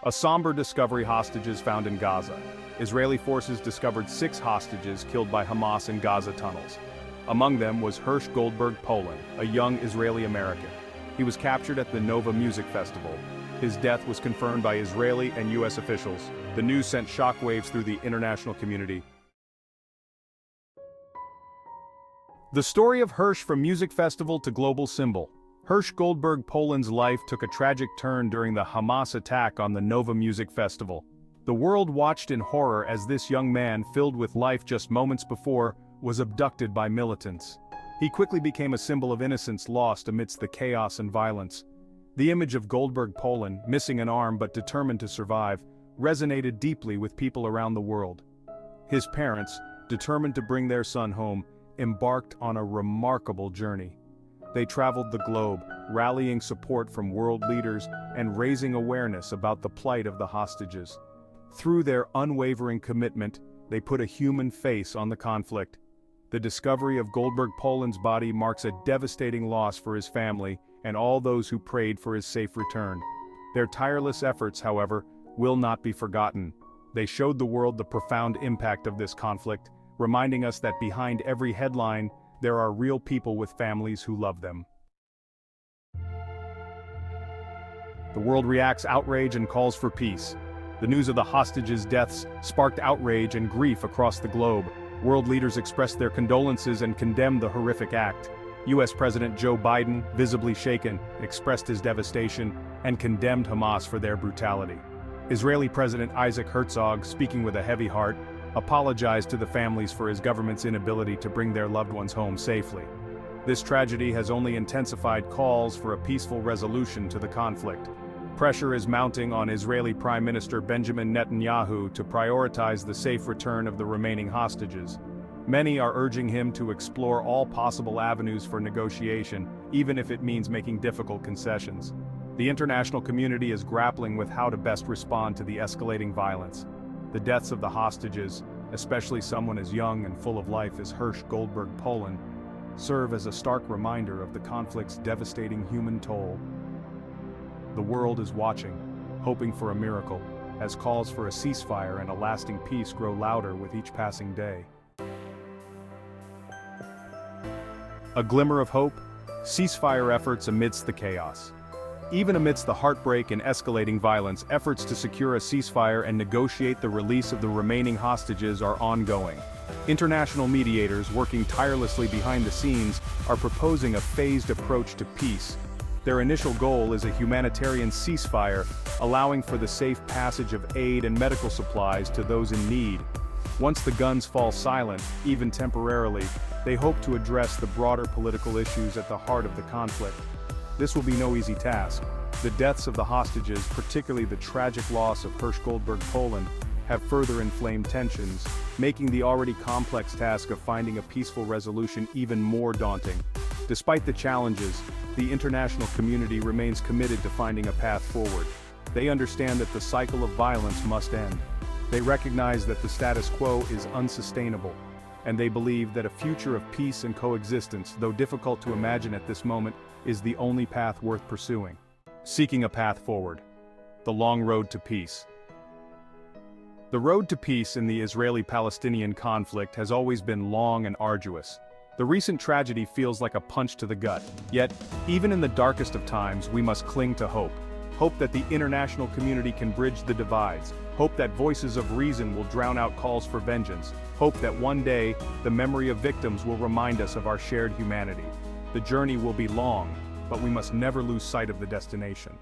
A somber discovery: hostages found in Gaza. Israeli forces discovered 6 hostages killed by Hamas in Gaza tunnels. Among them was Hersh Goldberg-Polin, a young Israeli American. He was captured at the Nova Music Festival. His death was confirmed by Israeli and U.S. officials. The news sent shockwaves through the international community. The story of Hersh, from music festival to global symbol. Hersh Goldberg-Polin's life took a tragic turn during the Hamas attack on the Nova Music Festival. The world watched in horror as this young man, filled with life just moments before, was abducted by militants. He quickly became a symbol of innocence lost amidst the chaos and violence. The image of Goldberg-Polin, missing an arm but determined to survive, resonated deeply with people around the world. His parents, determined to bring their son home, embarked on a remarkable journey. They traveled the globe, rallying support from world leaders and raising awareness about the plight of the hostages. Through their unwavering commitment, they put a human face on the conflict. The discovery of Goldberg-Polin's body marks a devastating loss for his family and all those who prayed for his safe return. Their tireless efforts, however, will not be forgotten. They showed the world the profound impact of this conflict, reminding us that behind every headline, there are real people with families who love them. The world reacts: outrage and calls for peace. The news of the hostages' deaths sparked outrage and grief across the globe. World leaders expressed their condolences and condemned the horrific act. U.S. President Joe Biden, visibly shaken, expressed his devastation and condemned Hamas for their brutality. Israeli President Isaac Herzog, speaking with a heavy heart, apologized to the families for his government's inability to bring their loved ones home safely. This tragedy has only intensified calls for a peaceful resolution to the conflict. Pressure is mounting on Israeli Prime Minister Benjamin Netanyahu to prioritize the safe return of the remaining hostages. Many are urging him to explore all possible avenues for negotiation, even if it means making difficult concessions. The international community is grappling with how to best respond to the escalating violence. The deaths of the hostages, especially someone as young and full of life as Hersh Goldberg-Polin, serve as a stark reminder of the conflict's devastating human toll. The world is watching, hoping for a miracle, as calls for a ceasefire and a lasting peace grow louder with each passing day. A glimmer of hope: ceasefire efforts amidst the chaos. Even amidst the heartbreak and escalating violence, efforts to secure a ceasefire and negotiate the release of the remaining hostages are ongoing. International mediators, working tirelessly behind the scenes, are proposing a phased approach to peace. Their initial goal is a humanitarian ceasefire, allowing for the safe passage of aid and medical supplies to those in need. Once the guns fall silent, even temporarily, they hope to address the broader political issues at the heart of the conflict. This will be no easy task. The deaths of the hostages, particularly the tragic loss of Hersh Goldberg-Polin, have further inflamed tensions, making the already complex task of finding a peaceful resolution even more daunting. Despite the challenges, the international community remains committed to finding a path forward. They understand that the cycle of violence must end. They recognize that the status quo is unsustainable, and they believe that a future of peace and coexistence, though difficult to imagine at this moment, is the only path worth pursuing. Seeking a path forward. The long road to peace. The road to peace in the Israeli-Palestinian conflict has always been long and arduous. The recent tragedy feels like a punch to the gut. Yet, even in the darkest of times, we must cling to hope. Hope that the international community can bridge the divides. Hope that voices of reason will drown out calls for vengeance. Hope that one day, the memory of victims will remind us of our shared humanity. The journey will be long, but we must never lose sight of the destination.